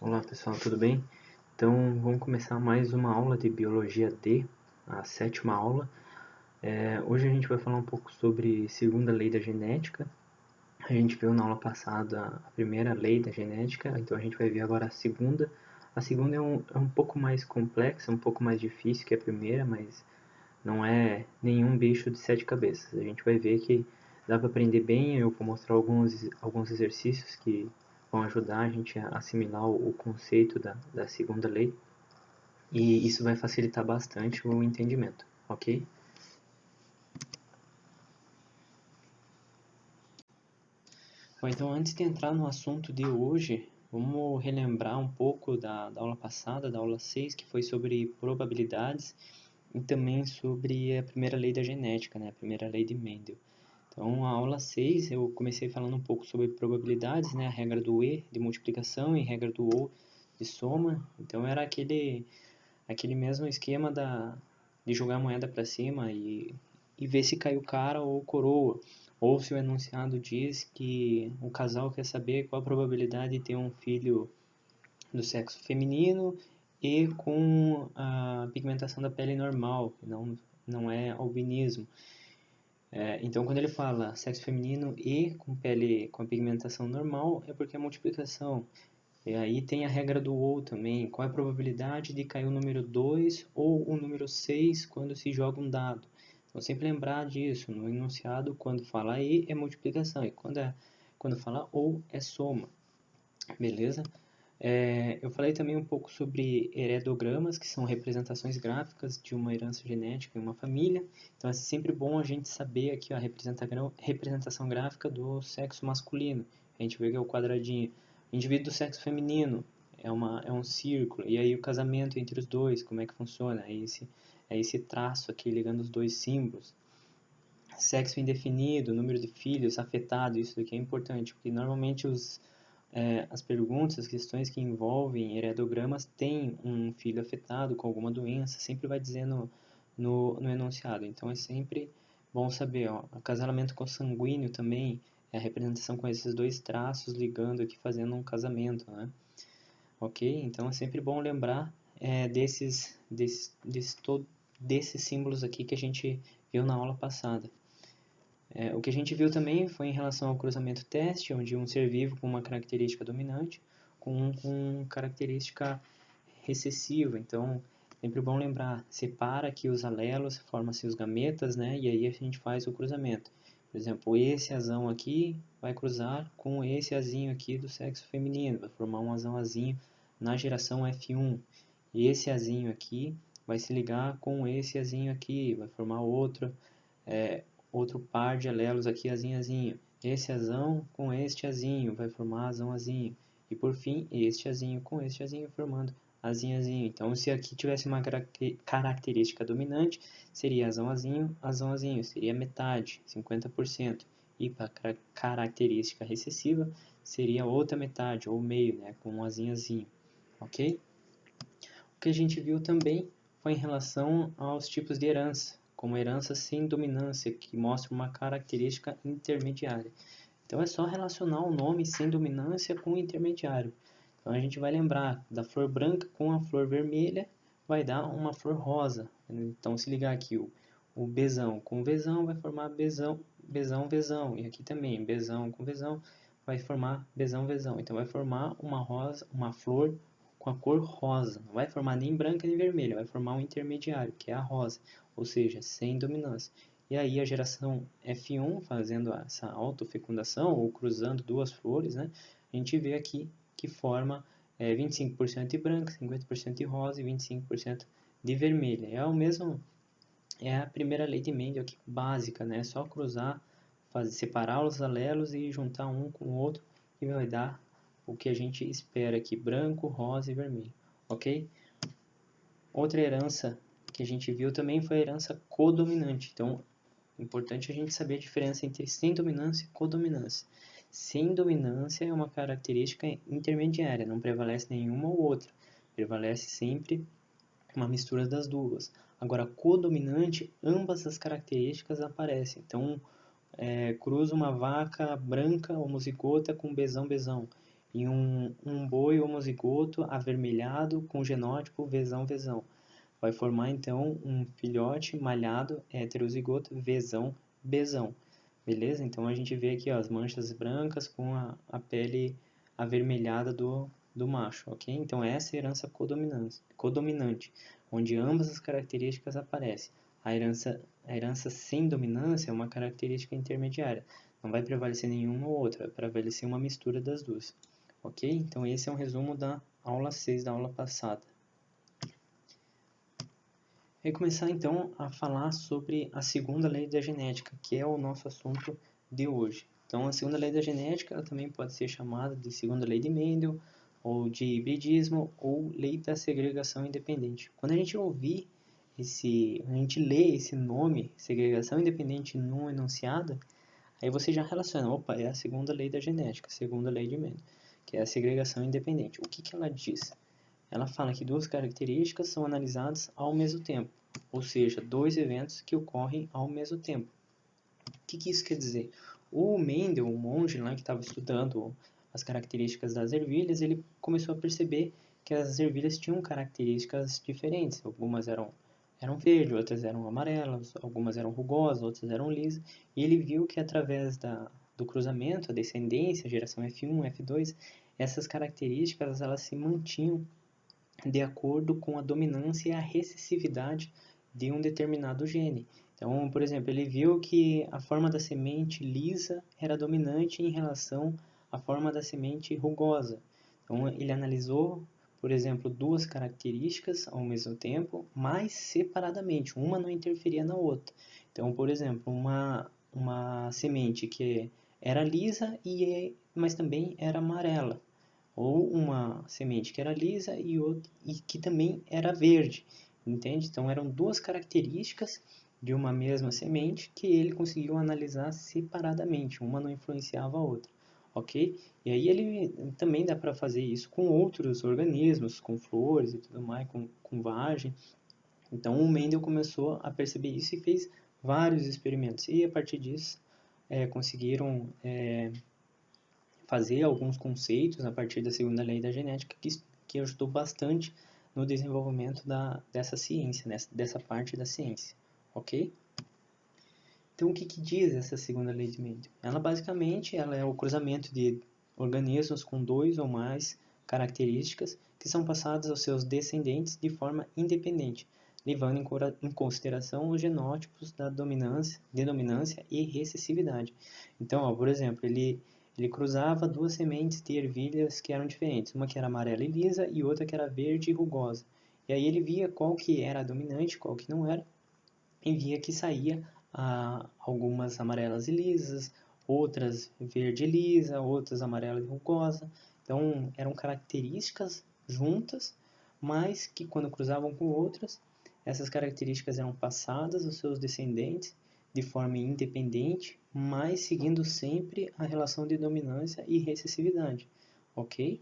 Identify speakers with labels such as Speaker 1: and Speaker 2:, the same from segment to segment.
Speaker 1: Olá pessoal, tudo bem? Então vamos começar mais uma aula de Biologia D, a sétima aula. Hoje a gente vai falar um pouco sobre segunda lei da genética. A gente viu na aula passada a primeira lei da genética, então a gente vai ver agora a segunda. A segunda é um pouco mais complexa, um pouco mais difícil que a primeira, mas não é nenhum bicho de sete cabeças. A gente vai ver que dá para aprender bem. Eu vou mostrar alguns exercícios que vão ajudar a gente a assimilar o conceito da segunda lei, e isso vai facilitar bastante o entendimento, ok? Bom, então antes de entrar no assunto de hoje, vamos relembrar um pouco da aula passada, da aula 6, que foi sobre probabilidades e também sobre a primeira lei da genética, né? A primeira lei de Mendel. Então, a aula 6 eu comecei falando um pouco sobre probabilidades, né? A regra do E de multiplicação e a regra do O de soma. Então, era aquele mesmo esquema de jogar a moeda para cima e ver se caiu cara ou coroa. Ou se o enunciado diz que o casal quer saber qual a probabilidade de ter um filho do sexo feminino e com a pigmentação da pele normal, que não é albinismo. Então, quando ele fala sexo feminino e com pele com a pigmentação normal, é porque é multiplicação. E aí tem a regra do ou também. Qual é a probabilidade de cair o número 2 ou o número 6 quando se joga um dado? Então, sempre lembrar disso. No enunciado, quando fala e é multiplicação. E quando fala ou é soma. Beleza? Eu falei também um pouco sobre heredogramas, que são representações gráficas de uma herança genética em uma família. Então é sempre bom a gente saber aqui a representação gráfica do sexo masculino. A gente vê que é o quadradinho. Indivíduo do sexo feminino é um círculo. E aí o casamento entre os dois, como é que funciona? É esse traço aqui ligando os dois símbolos. Sexo indefinido, número de filhos afetado, isso daqui é importante, porque normalmente as perguntas, as questões que envolvem heredogramas têm um filho afetado com alguma doença, sempre vai dizer no enunciado. Então é sempre bom saber, ó, acasalamento consanguíneo também é a representação com esses dois traços ligando aqui, fazendo um casamento, né? Ok? Então é sempre bom lembrar desses símbolos aqui que a gente viu na aula passada. O que a gente viu também foi em relação ao cruzamento teste, onde um ser vivo com uma característica dominante com característica recessiva. Então, sempre bom lembrar, separa aqui os alelos, forma-se os gametas, né? E aí a gente faz o cruzamento. Por exemplo, esse azão aqui vai cruzar com esse azinho aqui do sexo feminino, vai formar um azão-azinho na geração F1. E esse azinho aqui vai se ligar com esse azinho aqui, vai formar outro par de alelos aqui, azinho, azinho. Esse azão com este azinho vai formar azão, azinho. E por fim, este azinho com este azinho formando azinho, azinho. Então, se aqui tivesse uma característica dominante, seria azão, azinho, azão, azinho. Seria metade, 50%. E para característica recessiva, seria outra metade, ou meio, né, com um azinho, azinho. Ok? O que a gente viu também foi em relação aos tipos de herança, como herança sem dominância, que mostra uma característica intermediária. Então é só relacionar o nome sem dominância com o intermediário. Então a gente vai lembrar da flor branca com a flor vermelha, vai dar uma flor rosa. Então se ligar aqui, o besão com vezão vai formar besão, besão, vezão. E aqui também, besão com vezão vai formar besão, vezão. Então vai formar uma rosa, uma flor com a cor rosa. Não vai formar nem branca nem vermelha, vai formar um intermediário, que é a rosa, ou seja, sem dominância. E aí a geração F1, fazendo essa autofecundação, ou cruzando duas flores, né, a gente vê aqui que forma 25% de branca, 50% de rosa e 25% de vermelha. É a primeira lei de Mendel aqui, básica, né? É só cruzar, separar os alelos e juntar um com o outro e vai dar o que a gente espera aqui, branco, rosa e vermelho, ok? Outra herança que a gente viu também foi a herança codominante. Então, é importante a gente saber a diferença entre sem dominância e codominância. Sem dominância é uma característica intermediária, não prevalece nenhuma ou outra. Prevalece sempre uma mistura das duas. Agora, codominante, ambas as características aparecem. Então, cruza uma vaca branca homozigota com besão, besão. e um boi homozigoto avermelhado com genótipo Vzão. Vai formar então um filhote malhado heterozigoto Vzão. Beleza? Então a gente vê aqui ó, as manchas brancas com a pele avermelhada do macho, ok? Então essa é a herança codominante, onde ambas as características aparecem. A herança sem dominância é uma característica intermediária. Não vai prevalecer nenhuma ou outra, vai prevalecer uma mistura das duas. Ok? Então esse é um resumo da aula 6 da aula passada. Eu vou começar então a falar sobre a segunda lei da genética, que é o nosso assunto de hoje. Então a segunda lei da genética ela também pode ser chamada de segunda lei de Mendel, ou de hibridismo, ou lei da segregação independente. Quando a gente a gente lê esse nome, segregação independente no enunciado, aí você já relaciona, opa, é a segunda lei da genética, segunda lei de Mendel, que é a segregação independente. O que ela diz? Ela fala que duas características são analisadas ao mesmo tempo, ou seja, dois eventos que ocorrem ao mesmo tempo. O que isso quer dizer? O Mendel, o monge lá que estava estudando as características das ervilhas, ele começou a perceber que as ervilhas tinham características diferentes. Algumas eram verdes, outras eram amarelas, algumas eram rugosas, outras eram lisas. E ele viu que através do cruzamento, a descendência, a geração F1, F2, essas características elas se mantinham de acordo com a dominância e a recessividade de um determinado gene. Então, por exemplo, ele viu que a forma da semente lisa era dominante em relação à forma da semente rugosa. Então, ele analisou, por exemplo, duas características ao mesmo tempo, mas separadamente, uma não interferia na outra. Então, por exemplo, uma semente que era lisa, mas também era amarela, ou uma semente que era lisa e que também era verde, entende? Então eram duas características de uma mesma semente que ele conseguiu analisar separadamente, uma não influenciava a outra, ok? E aí ele também dá para fazer isso com outros organismos, com flores e tudo mais, com vagem. Então o Mendel começou a perceber isso e fez vários experimentos, e a partir disso conseguiram fazer alguns conceitos a partir da segunda lei da genética que ajudou bastante no desenvolvimento dessa ciência, dessa parte da ciência, ok? Então, o que diz essa segunda lei de Mendel? Ela basicamente é o cruzamento de organismos com dois ou mais características que são passadas aos seus descendentes de forma independente, levando em consideração os genótipos de dominância e recessividade. Então, ó, por exemplo, ele cruzava duas sementes de ervilhas que eram diferentes, uma que era amarela e lisa e outra que era verde e rugosa. E aí ele via qual que era a dominante, qual que não era, e via que saía algumas amarelas e lisas, outras verde e lisa, outras amarela e rugosa. Então eram características juntas, mas que quando cruzavam com outras, essas características eram passadas aos seus descendentes de forma independente, mas seguindo sempre a relação de dominância e recessividade, ok?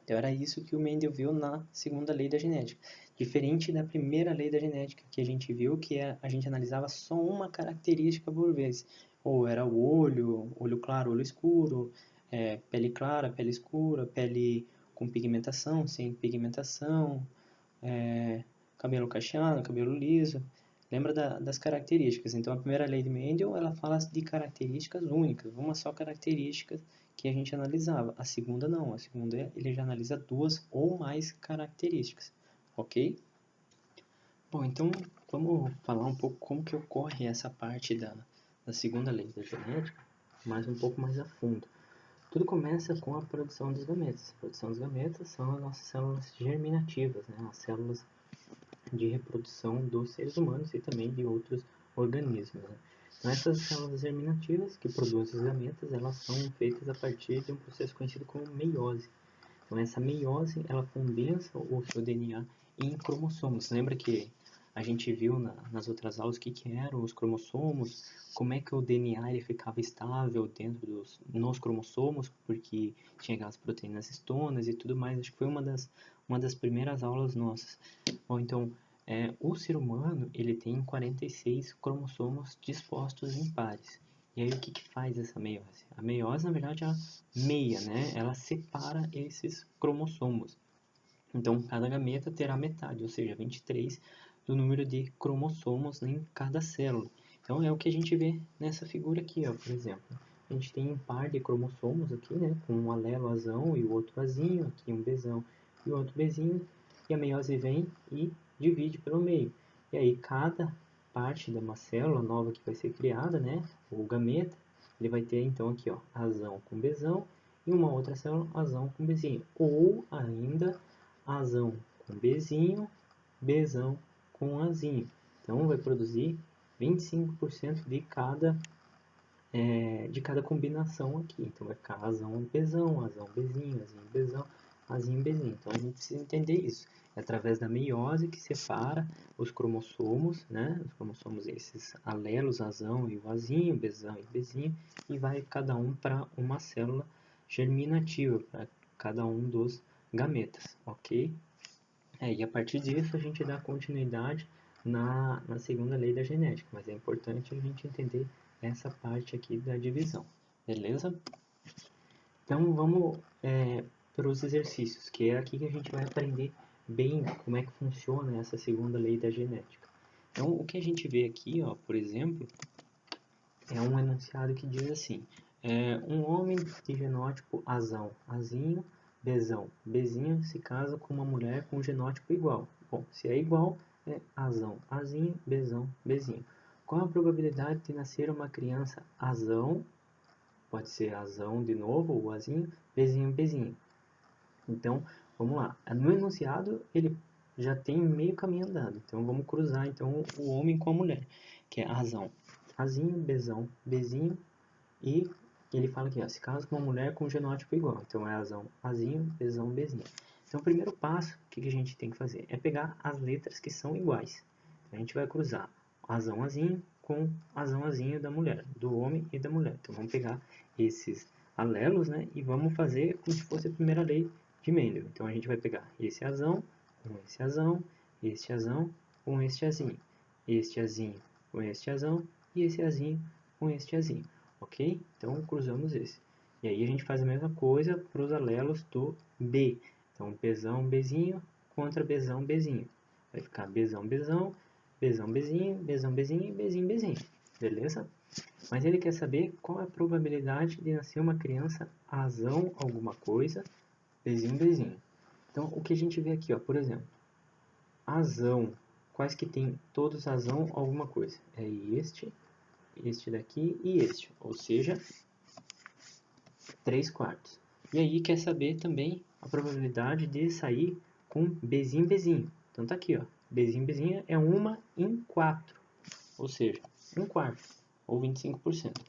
Speaker 1: Então era isso que o Mendel viu na segunda lei da genética. Diferente da primeira lei da genética, que a gente viu que a gente analisava só uma característica por vez. Ou era o olho claro, olho escuro, pele clara, pele escura, pele com pigmentação, sem pigmentação, cabelo cacheado, cabelo liso. Lembra das características. Então, a primeira lei de Mendel, ela fala de características únicas, uma só característica que a gente analisava. A segunda não, a segunda ele já analisa duas ou mais características, ok? Bom, então vamos falar um pouco como que ocorre essa parte da segunda lei da genética, mas um pouco mais a fundo. Tudo começa com a produção dos gametas. A produção dos gametas são as nossas células germinativas, né? As células de reprodução dos seres humanos e também de outros organismos, né? Então, essas células germinativas que produzem os gametas, elas são feitas a partir de um processo conhecido como meiose. Então, essa meiose, ela condensa o seu DNA em cromossomos. Lembra que a gente viu nas outras aulas o que eram os cromossomos, como é que o DNA ele ficava estável nos cromossomos, porque tinha aquelas proteínas histonas e tudo mais. Acho que foi uma das primeiras aulas nossas. Bom, então, o ser humano ele tem 46 cromossomos dispostos em pares. E aí o que faz essa meiose? A meiose, na verdade, ela meia, né? Ela separa esses cromossomos. Então, cada gameta terá metade, ou seja, 23 do número de cromossomos em cada célula. Então, é o que a gente vê nessa figura aqui, ó, por exemplo. A gente tem um par de cromossomos aqui, né, com um alelo azão e o outro azinho, aqui um bezão e o outro bezinho, e a meiose vem e divide pelo meio. E aí, cada parte de uma célula nova que vai ser criada, né, o gameta, ele vai ter, então, aqui, ó, azão com bezão, e uma outra célula, azão com bezinho. Ou ainda, azão com bezinho, bezão com azinho. Então, vai produzir 25% de cada combinação aqui. Então, vai ficar azão bezinho, azinho bezão, azinho bezinho. Então, a gente precisa entender isso. É através da meiose que separa os cromossomos, né? Os cromossomos, esses alelos, azão e o azinho, bezão e bezinho, e vai cada um para uma célula germinativa, para cada um dos gametas, ok? E a partir disso a gente dá continuidade na segunda lei da genética, mas é importante a gente entender essa parte aqui da divisão, beleza? Então vamos para os exercícios, que é aqui que a gente vai aprender bem como é que funciona essa segunda lei da genética. Então o que a gente vê aqui, ó, por exemplo, é um enunciado que diz assim: um homem de genótipo azão, azinho, bezão, bezinho se casa com uma mulher com genótipo igual. Bom, se é igual, é azão, azinho, bezão, bezinho. Qual a probabilidade de nascer uma criança azão? Pode ser azão de novo ou azinho, bezinho, bezinho. Então, vamos lá. No enunciado, ele já tem meio caminho andado. Então, vamos cruzar então o homem com a mulher, que é azão, azinho, bezão, bezinho, e ele fala aqui, ó, se casa com uma mulher com genótipo igual. Então, é azão, azinho, bezão, bezinho. Então, o primeiro passo, o que a gente tem que fazer? É pegar as letras que são iguais. Então, a gente vai cruzar azão, azinho com azão, azinho da mulher, do homem e da mulher. Então, vamos pegar esses alelos, né, e vamos fazer como se fosse a primeira lei de Mendel. Então, a gente vai pegar esse azão com esse azão, este azão com este azinho, este azinho com este azão e esse azinho com este azinho. Ok? Então, cruzamos esse. E aí a gente faz a mesma coisa para os alelos do B. Então, Bzão, Bzinho contra Bzão, Bzinho. Vai ficar Bzão, Bzão, Bzão, Bzinho, Bzão, Bzinho e Bzinho, Bzinho. Beleza? Mas ele quer saber qual é a probabilidade de nascer uma criança azão alguma coisa, Bzinho, Bzinho. Então, o que a gente vê aqui, ó, por exemplo, azão. Quais que tem todos azão alguma coisa? É este daqui e este, ou seja, 3/4. E aí quer saber também a probabilidade de sair com Bzinho, Bzinho. Então tá aqui, ó, Bzinho, Bzinho é 1 em 4, ou seja, 1/4, ou 25%.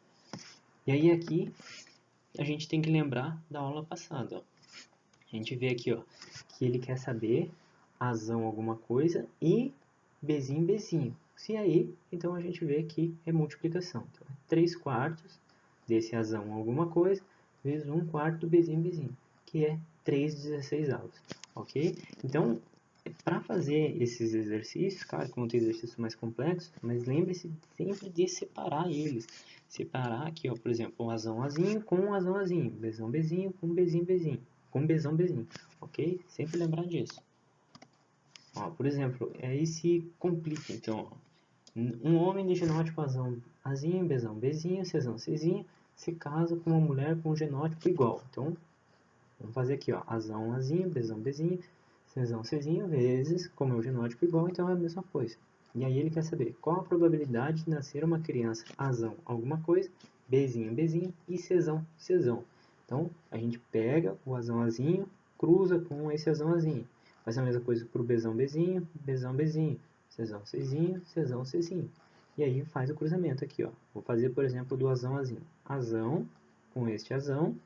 Speaker 1: E aí aqui a gente tem que lembrar da aula passada, ó. A gente vê aqui, ó, que ele quer saber azão alguma coisa e Bzinho, Bzinho. Se aí, então a gente vê que é multiplicação. Então, 3/4 desse azão alguma coisa, vezes 1/4 do Bzinho, Bzinho, que é 3/16. Ok? Então, para fazer esses exercícios, claro que vão ter exercícios mais complexos, mas lembre-se sempre de separar eles. Separar aqui, ó, por exemplo, um azão azinho com um azão azinho, bezão bezinho com bezinho bezinho, com bezão bezinho, ok? Sempre lembrar disso. Ó, por exemplo, aí se complica, então, ó, um homem de genótipo azão, azinho, bezão, bezinho, cezão, cezinho, se casa com uma mulher com genótipo igual. Então, vamos fazer aqui, ó, azão, azinho, bezão, bezinho, cezão, cezinho, vezes, como é o genótipo igual, então é a mesma coisa. E aí ele quer saber qual a probabilidade de nascer uma criança azão alguma coisa, bezinho, bezinho e cezão, cezão. Então, a gente pega o azão, azinho, cruza com esse azão, azinho. Faz a mesma coisa para o bezão, bezinho, cezão, cezinho, cezão, cezinho. E aí faz o cruzamento aqui, ó. Vou fazer, por exemplo, do azão, azinho. Azão com este azão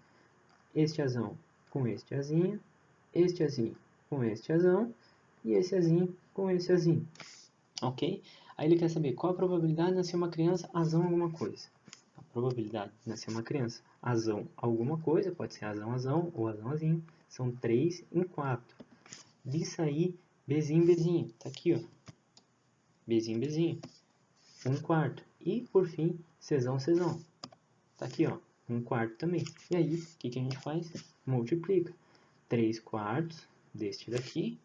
Speaker 1: com este azinho com este azão e esse azinho com esse azinho. Ok? Aí ele quer saber qual a probabilidade de nascer uma criança azão alguma coisa. A probabilidade de nascer uma criança azão alguma coisa, pode ser azão, azão ou azão, azinho, são 3 em 4. De sair bezinho, bezinho, tá aqui, ó. Bezinho, bezinho, 1/4. E, por fim, cezão, cezão. Tá aqui, ó, 1/4 também. E aí, o que a gente faz? Multiplica. 3/4 deste daqui,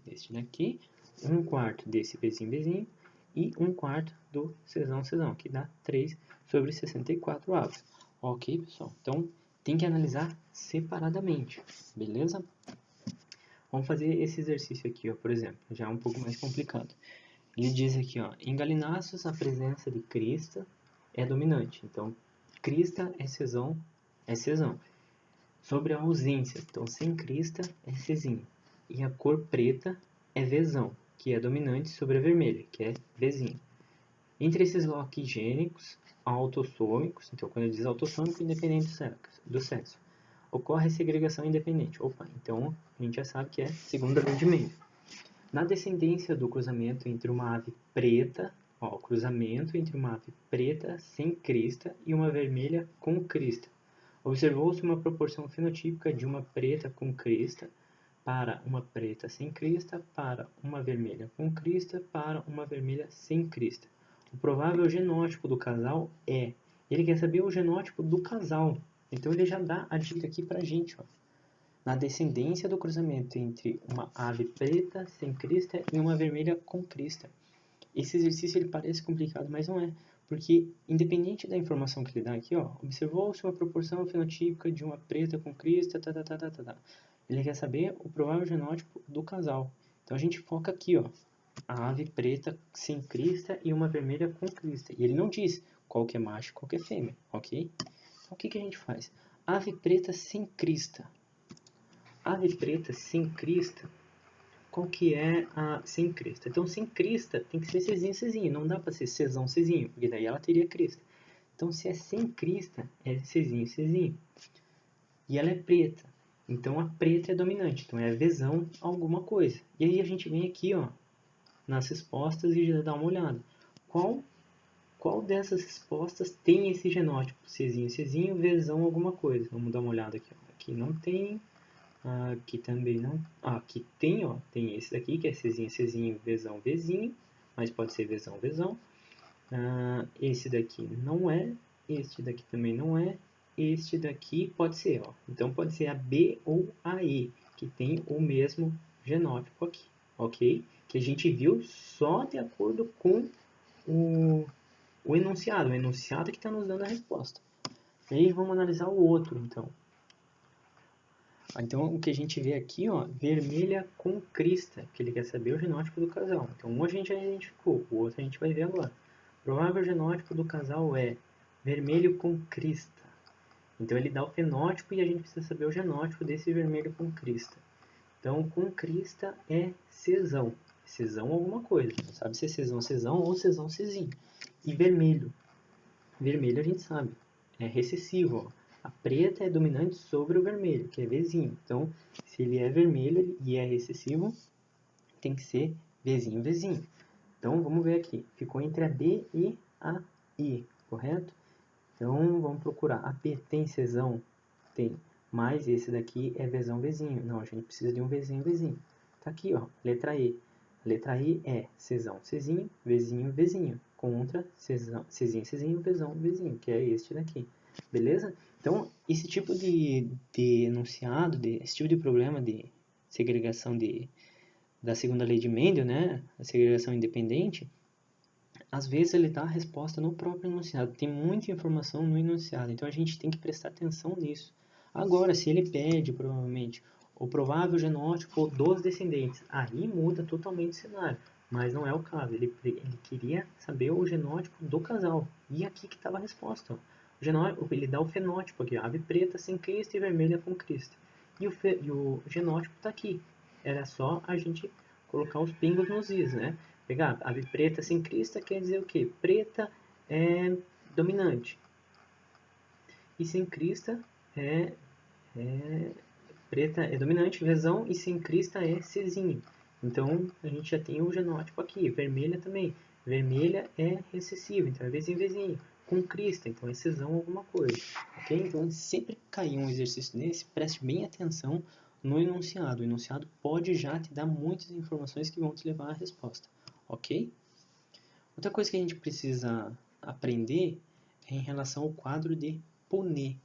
Speaker 1: 1/4 desse Bzinho, e 1/4 do Czão, que dá 3/64. Ok, pessoal? Então, tem que analisar separadamente, beleza? Vamos fazer esse exercício aqui, ó, por exemplo, já um pouco mais complicado. Ele diz aqui, ó, em galináceos a presença de crista é dominante. Então, crista é Czão. Sobre a ausência, então sem crista é Czinho. E a cor preta é Vzão, que é dominante sobre a vermelha, que é Vzinho. Entre esses loquigênicos autossômicos, então quando ele diz autossômico, independente do sexo, ocorre a segregação independente. Opa, então a gente já sabe que é segunda lei de Mendel. Na descendência do cruzamento entre uma ave preta, ó, cruzamento entre uma ave preta sem crista e uma vermelha com crista, observou-se uma proporção fenotípica de uma preta com crista para uma preta sem crista, para uma vermelha com crista, para uma vermelha sem crista. O provável genótipo do casal é... Ele quer saber o genótipo do casal. Então ele já dá a dica aqui pra gente, ó. Na descendência do cruzamento entre uma ave preta sem crista e uma vermelha com crista. Esse exercício ele parece complicado, mas não é. Porque, independente da informação que ele dá aqui, ó, observou-se uma proporção fenotípica de uma preta com crista, Ele quer saber o provável genótipo do casal. Então a gente foca aqui, ó, a ave preta sem crista e uma vermelha com crista. E ele não diz qual que é macho e qual que é fêmea, ok? Então o que a gente faz? Ave preta sem crista. Ave preta sem crista, qual que é a sem crista? Então, sem crista tem que ser Czinho, não dá para ser Czinho, porque daí ela teria crista. Então, se é sem crista, é Czinho. E ela é preta. Então, a preta é dominante. Então, é Vzão alguma coisa. E aí, a gente vem aqui, ó, nas respostas e já dá uma olhada. Qual dessas respostas tem esse genótipo? Czinho, Vzão alguma coisa. Vamos dar uma olhada aqui. Ó. Aqui não tem. Aqui também não. Aqui tem, ó. Tem esse daqui que é Czinho, Vzinho. Mas pode ser Vzão. Esse daqui não é. Este daqui também não é. Este daqui pode ser, ó. Então pode ser a B ou a E, que tem o mesmo genótipo aqui, ok? Que a gente viu só de acordo com o enunciado. O enunciado que está nos dando a resposta. E aí vamos analisar o outro, então. Então, o que a gente vê aqui, ó, vermelha com crista, que ele quer saber o genótipo do casal. Então, um a gente já identificou, o outro a gente vai ver agora. O provável genótipo do casal é vermelho com crista. Então, ele dá o fenótipo e a gente precisa saber o genótipo desse vermelho com crista. Então, com crista é Czão. Czão alguma coisa. Não sabe se é Czão ou Czinho. E vermelho. Vermelho a gente sabe. É recessivo, ó. A preta é dominante sobre o vermelho, que é Vzinho. Então, se ele é vermelho e é recessivo, tem que ser Vzinho. Então, vamos ver aqui. Ficou entre a B e a I, correto? Então, vamos procurar. A B tem Czão? Tem. Mas esse daqui é Vzinho. Não, a gente precisa de um Vzinho. Tá aqui, ó. Letra E. Letra I é Czão, Vzinho. Contra Czinho, Vzão, que é este daqui. Beleza? Então, esse tipo de enunciado, esse tipo de problema de segregação da segunda lei de Mendel, né? A segregação independente, às vezes ele dá a resposta no próprio enunciado. Tem muita informação no enunciado, então a gente tem que prestar atenção nisso. Agora, se ele pede, provavelmente, o provável genótipo dos descendentes, aí muda totalmente o cenário. Mas não é o caso. Ele queria saber o genótipo do casal. E aqui que estava a resposta. Ele dá o fenótipo aqui. Ave preta sem crista e vermelha com crista. E o genótipo está aqui. Era só a gente colocar os pingos nos is, né? Pegar ave preta sem crista quer dizer o quê? Preta é dominante. E sem crista preta é dominante, Vzão, e sem crista é Czinho. Então, a gente já tem o genótipo aqui. Vermelha também. Vermelha é recessiva, então é Vzinho. Com crista, então é Czão alguma coisa. Ok? Então, sempre que cair um exercício desse, preste bem atenção no enunciado. O enunciado pode já te dar muitas informações que vão te levar à resposta. Ok? Outra coisa que a gente precisa aprender é em relação ao quadro de Punnett.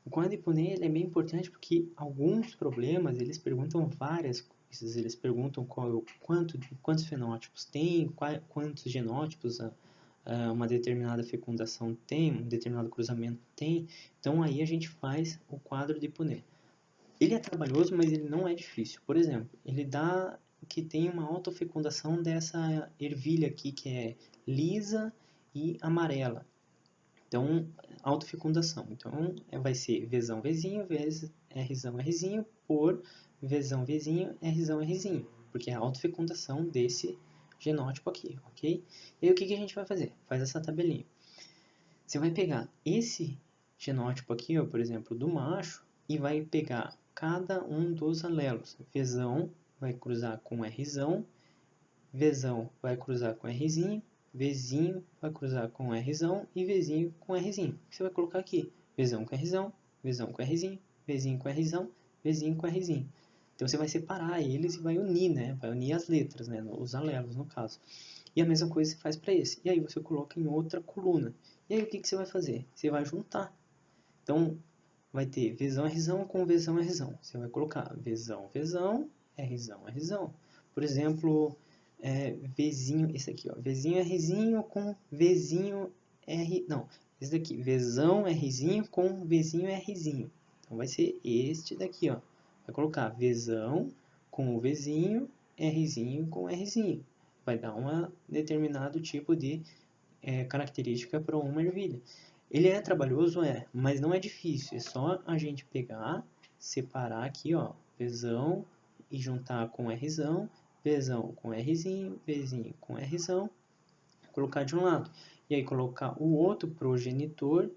Speaker 1: O quadro de Punnett ele é bem importante porque alguns problemas eles perguntam várias coisas. Eles perguntam quantos fenótipos tem, quantos genótipos uma determinada fecundação tem, um determinado cruzamento tem. Então aí a gente faz o quadro de Punnett. Ele é trabalhoso, mas ele não é difícil. Por exemplo, ele dá que tem uma autofecundação dessa ervilha aqui que é lisa e amarela. Então, autofecundação. Então, vai ser Vzão, Vzinho, vezes Rzão, Rzinho, por Vzão, Vzinho, Rzão, Rzinho. Porque é a autofecundação desse genótipo aqui, ok? E aí, o que a gente vai fazer? Faz essa tabelinha. Você vai pegar esse genótipo aqui, ó, por exemplo, do macho, e vai pegar cada um dos alelos. Vzão vai cruzar com Rzão, Vzão vai cruzar com Rzinho, Vzinho vai cruzar com Rzão e Vzinho com Rzinho. O que você vai colocar aqui? Vzão com Rzão, Vzão com Rzinho, Vzinho com Rzão, Vzinho com Rzinho. Então você vai separar eles e vai unir, né? Vai unir as letras, né? Os alelos, no caso. E a mesma coisa você faz para esse. E aí você coloca em outra coluna. E aí o que você vai fazer? Você vai juntar. Então vai ter Vzão, Rzão com Vzão, Rzão. Você vai colocar Vzão, Vzão, Rzão, Rzão. Por exemplo, Vzinho, esse aqui, ó, Vzinho Rzinho com Vzinho R, não, esse daqui, Vzão Rzinho com Vzinho Rzinho. Então vai ser este daqui, ó. Vai colocar Vzão com o Vzinho, Rzinho com Rzinho. Vai dar um determinado tipo de característica para uma ervilha. Ele é trabalhoso, mas não é difícil. É só a gente pegar, separar aqui, ó, Vzão e juntar com Rzão, Vzão com Rzinho, Vzinho com Rzão, colocar de um lado. E aí colocar o outro progenitor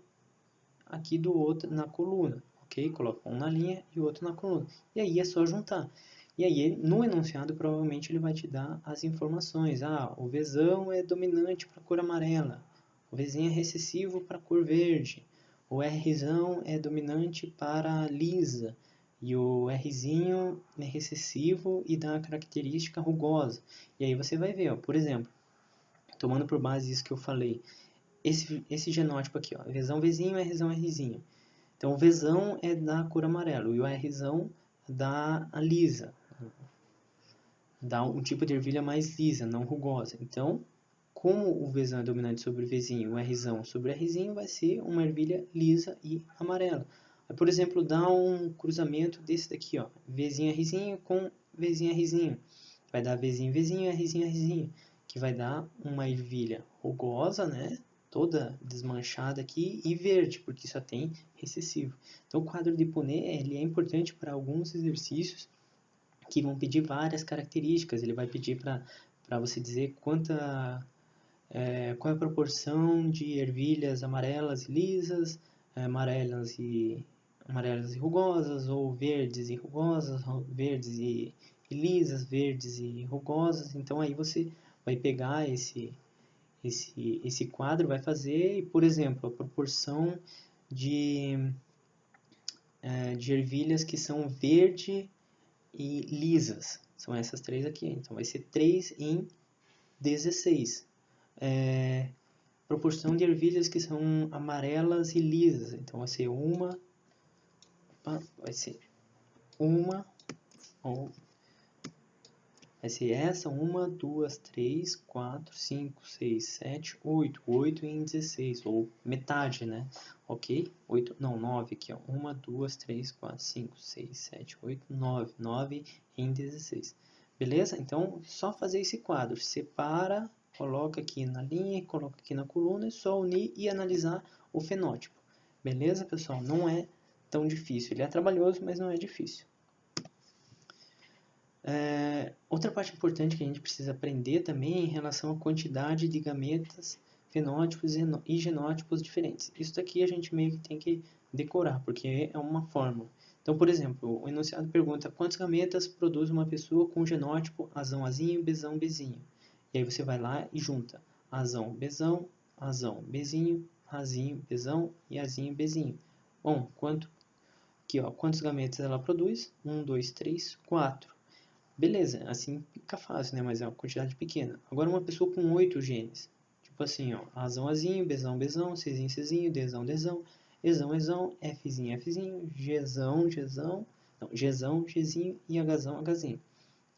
Speaker 1: aqui do outro na coluna, ok? Coloca um na linha e o outro na coluna. E aí é só juntar. E aí, no enunciado, provavelmente ele vai te dar as informações. Ah, o Vzão é dominante para a cor amarela. O Vzinho é recessivo para a cor verde. O Rzão é dominante para a lisa. E o Rzinho é recessivo e dá a característica rugosa. E aí você vai ver, ó, por exemplo, tomando por base isso que eu falei, esse genótipo aqui, ó, Vzão, Vzinho, Rzão, Rzinho. Então, o Vzão é da cor amarela e o Rzão da lisa. Dá um tipo de ervilha mais lisa, não rugosa. Então, como o Vzão é dominante sobre o Vzinho, o Rzão sobre o Rzinho, vai ser uma ervilha lisa e amarela. Por exemplo, dá um cruzamento desse daqui, ó, Vzinho Rzinho com Vzinho Rzinho. Vai dar Vzinho Vzinho, Rzinho Rzinho, que vai dar uma ervilha rugosa, né? Toda desmanchada aqui e verde, porque só tem recessivo. Então, o quadro de Punnett ele é importante para alguns exercícios que vão pedir várias características. Ele vai pedir para você dizer qual é a proporção de ervilhas amarelas e lisas, amarelas e rugosas, ou verdes e rugosas, verdes e lisas, verdes e rugosas. Então aí você vai pegar esse quadro, vai fazer, por exemplo, a proporção de ervilhas que são verde e lisas. São essas três aqui. Então vai ser 3 em 16. Proporção de ervilhas que são amarelas e lisas. Então vai ser uma, ou vai ser essa, 1, 2, 3, 4, 5, 6, 7, 8. 8 em 16, ou metade, né? Ok? 8, não, 9 aqui, ó. 1, 2, 3, 4, 5, 6, 7, 8, 9. 9 em 16. Beleza? Então, só fazer esse quadro. Separa, coloca aqui na linha, coloca aqui na coluna, é só unir e analisar o fenótipo. Beleza, pessoal? Não é tão difícil. Ele é trabalhoso, mas não é difícil. Outra parte importante que a gente precisa aprender também é em relação à quantidade de gametas, fenótipos e genótipos diferentes. Isso daqui a gente meio que tem que decorar, porque é uma fórmula. Então, por exemplo, o enunciado pergunta quantos gametas produz uma pessoa com o genótipo azão, azinho, bezão, bezinho. E aí você vai lá e junta azão, bezão, bezinho, azinho, bezão e azinho, bezinho. Bom, aqui, ó, quantos gametas ela produz? 1, 2, 3, 4. Beleza, assim fica fácil, né? Mas é uma quantidade pequena. Agora uma pessoa com 8 genes. Tipo assim, ó, azão, azinho, bezão, bezão, cezinho, cezinho, dezão, dezão. Ezão, Ezão, Fzinho, Fzinho, Gzão, Gzão, não, Gzão, Gzinho e Hzão, Hzinho.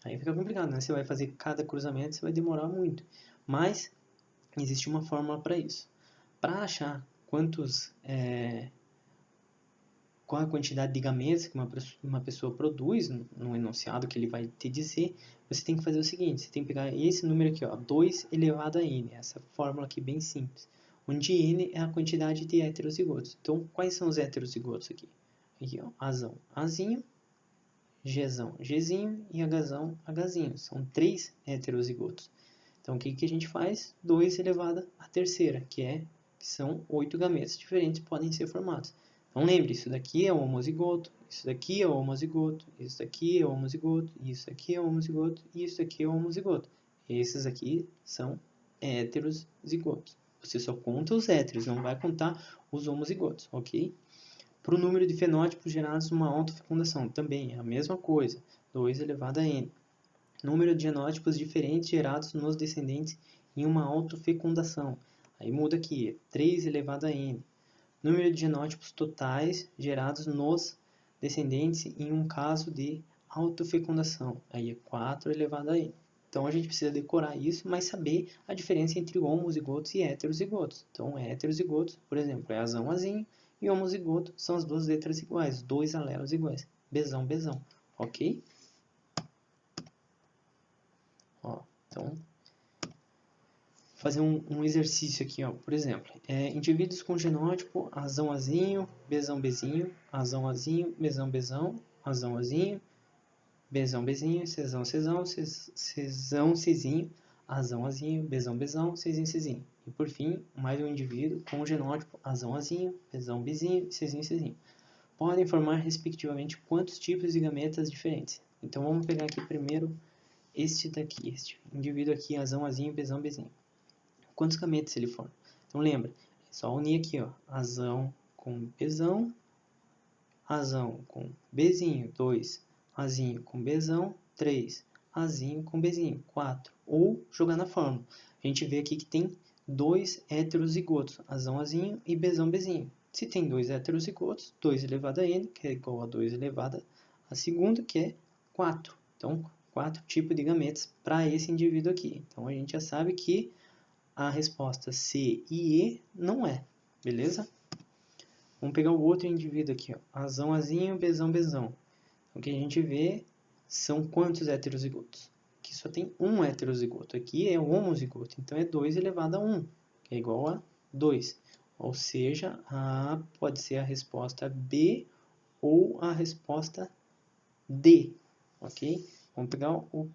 Speaker 1: Aí fica complicado, né? Você vai fazer cada cruzamento, você vai demorar muito. Mas existe uma fórmula para isso. Para achar qual a quantidade de gametas que uma pessoa produz no enunciado que ele vai te dizer, você tem que fazer o seguinte, você tem que pegar esse número aqui, ó, 2 elevado a n, essa fórmula aqui bem simples, onde n é a quantidade de heterozigotos. Então, quais são os heterozigotos aqui? Aqui, ó, Azão, Azinho, Gzão, Gzinho e Hzão, Hzinho. São 3 heterozigotos. Então, o que a gente faz? 2 elevado à terceira, que são 8 gametas diferentes que podem ser formados. Então, lembre, isso daqui é o homozigoto, isso daqui é o homozigoto, isso daqui é o homozigoto, isso aqui é o homozigoto e isso aqui é o homozigoto. Esses aqui são heterozigotos. Você só conta os héteros, não vai contar os homozigotos, ok? Para o número de fenótipos gerados numa autofecundação, também é a mesma coisa, 2 elevado a n. Número de genótipos diferentes gerados nos descendentes em uma autofecundação. Aí muda aqui, 3 elevado a n. Número de genótipos totais gerados nos descendentes em um caso de autofecundação. Aí é 4 elevado a n. Então a gente precisa decorar isso, mas saber a diferença entre homozigotos e heterozigotos. Então, heterozigotos, por exemplo, é azão, azinho, e homozigoto são as duas letras iguais, dois alelos iguais. Bzão, bzão. Ok? Ó, então, fazer um exercício aqui, ó. Por exemplo, indivíduos com genótipo azão, azinho, bzão, bzinho, azão, azinho, bzão, bzão, azão, azinho, bzão, bzinho, czão, czão, czão, czinho, azão, azinho, bzão, bzão, czinho, czinho. E por fim, mais um indivíduo com o genótipo azão, azinho, bzão, bzinho, czinho, czinho. Podem formar, respectivamente, quantos tipos de gametas diferentes? Então, vamos pegar aqui primeiro este daqui, este indivíduo aqui, azão, azinho, bzão, bzinho. Quantos gametas ele forma? Então, lembra, é só unir aqui, ó, azão com bzão, azão com bzinho, 2, azinho com bzão, 3, azinho com bzinho, 4. Ou jogar na fórmula. A gente vê aqui que tem 2 heterozigotos, azão, azinho e bzão, bzinho. Se tem 2 heterozigotos, 2 elevado a n, que é igual a 2 elevado a segunda, que é 4. Então, 4 tipos de gametas para esse indivíduo aqui. Então, a gente já sabe que a resposta C e E não é, beleza? Vamos pegar o outro indivíduo aqui, ó. Azão, azinho, bzão, bzão. O que a gente vê são quantos heterozigotos? Aqui só tem um heterozigoto. Aqui é um homozigoto. Então, é 2 elevado a 1, que é igual a 2. Ou seja, pode ser a resposta B ou a resposta D. Ok? Vamos pegar o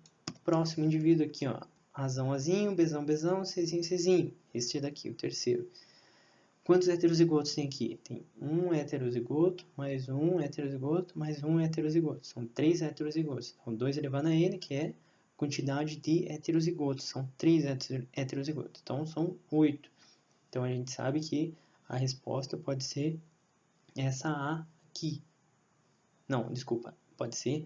Speaker 1: próximo indivíduo aqui, ó. Azão, azinho, bzão, bzão, czinho, czinho. Este daqui, o terceiro. Quantos heterozigotos tem aqui? Tem um heterozigoto, mais um heterozigoto, mais um heterozigoto. São 3 heterozigotos. Então, 2 elevado a n, que é quantidade de heterozigotos. São 3 heterozigotos. Então, são 8. Então, a gente sabe que a resposta pode ser essa A aqui. Não, desculpa. Pode ser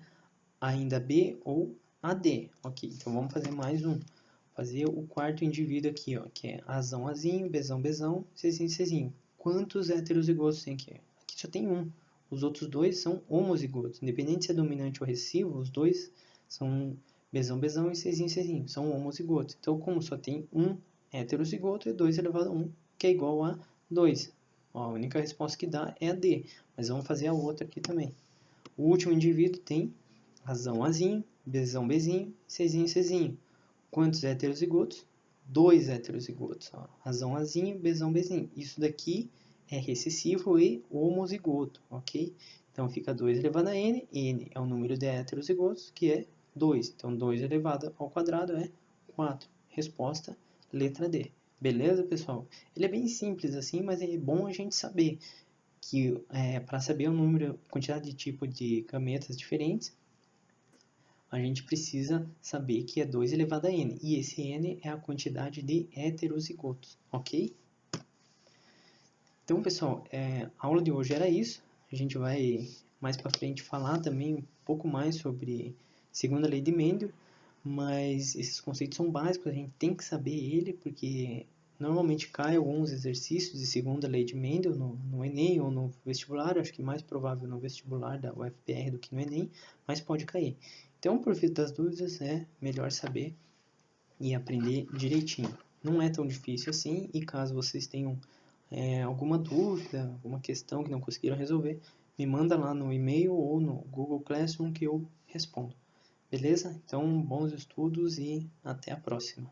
Speaker 1: ainda B ou AD. Ok, então vamos fazer mais um. Fazer o quarto indivíduo aqui, ó, que é azão, azinho, bzão, bzão, czinho, czinho. Quantos heterozigotos tem aqui? Aqui só tem um. Os outros dois são homozigotos. Independente se é dominante ou recessivo, os dois são bzão, bzão e czinho, czinho. São homozigotos. Então, como só tem um heterozigoto, é 2 elevado a 1, que é igual a 2. Ó, a única resposta que dá é a D. Mas vamos fazer a outra aqui também. O último indivíduo tem azão, azinho, bzão, bzinho, czinho, czinho. Quantos heterozigotos? 2 heterozigotos. Ó. Azão, azinho, bzão, bzinho. Isso daqui é recessivo e homozigoto, ok? Então, fica 2 elevado a n. N é o número de heterozigotos, que é 2. Então, 2 elevado ao quadrado é 4. Resposta, letra D. Beleza, pessoal? Ele é bem simples assim, mas é bom a gente saber que para saber o número, quantidade de tipo de gametas diferentes, a gente precisa saber que é 2 elevado a n. E esse n é a quantidade de heterozigotos, ok? Então, pessoal, a aula de hoje era isso. A gente vai mais para frente falar também um pouco mais sobre segunda lei de Mendel, mas esses conceitos são básicos, a gente tem que saber ele, porque Normalmente cai alguns exercícios de segunda lei de Mendel no Enem ou no vestibular, acho que mais provável no vestibular da UFPR do que no Enem, mas pode cair. Então, por via das dúvidas, é melhor saber e aprender direitinho. Não é tão difícil assim, e caso vocês tenham alguma dúvida, alguma questão que não conseguiram resolver, me manda lá no e-mail ou no Google Classroom que eu respondo. Beleza? Então, bons estudos e até a próxima.